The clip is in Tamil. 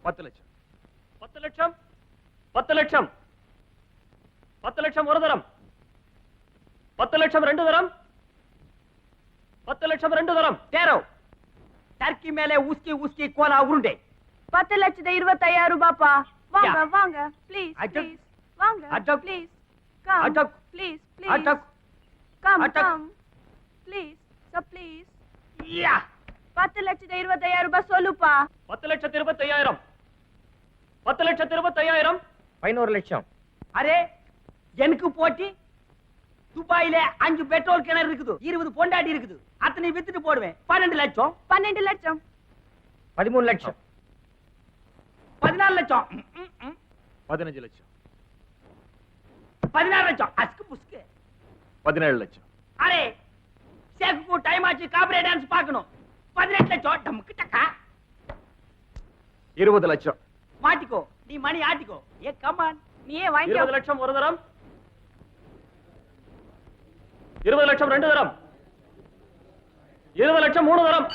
10 லட்சம் 10 லட்சம் 10 லட்சம் 10 லட்சம் ஒரு தரம் 10 லட்சம் ரெண்டு தரம் 10 லட்சம் ரெண்டு தரம் தேரோ டர்க்கி மேலே ஊஸ்கி ஊஸ்கி கோலா உருண்டே 10,25,000 ரூபாப்பா. வாங்க Yeah. வாங்க ப்ளீஸ் Ajak. ப்ளீஸ் வாங்க Ajak. Please come Ajak. Please please அட்டக் come Ajak. Come please sir please யா 10,25,000 ரூபாய் சொல்லுப்பா. 10,25,000 10,25,000 11 லட்சம். அரே எனக்கு போட்டி துபாயில 5 பெட்ரோல் கிணறு இருக்குது 20 பொண்டாட்டி இருக்குது அத்தனை வித்துட்டு போடுவேன் 12 லட்சம் 12 லட்சம் 13 லட்சம். 14 லட்சம் 15 லட்சம் 16 லட்சம் அஸ்கு புஸ்கு 17 லட்சம் அரே சேக்கு டைம் ஆச்சு காபரே டான்ஸ் பார்க்கணும் 18 லட்சம் டம்க்கு டக்கா 20 லட்சம் மாட்டிக்கோ நீ மணி ஆட்டிக்கோ ஏ கமான் நீயே வாங்கிக்கோ. 20 லட்சம் ஒரு தரம் 20 லட்சம் ரெண்டு தரம் 20 லட்சம் மூணு தரம்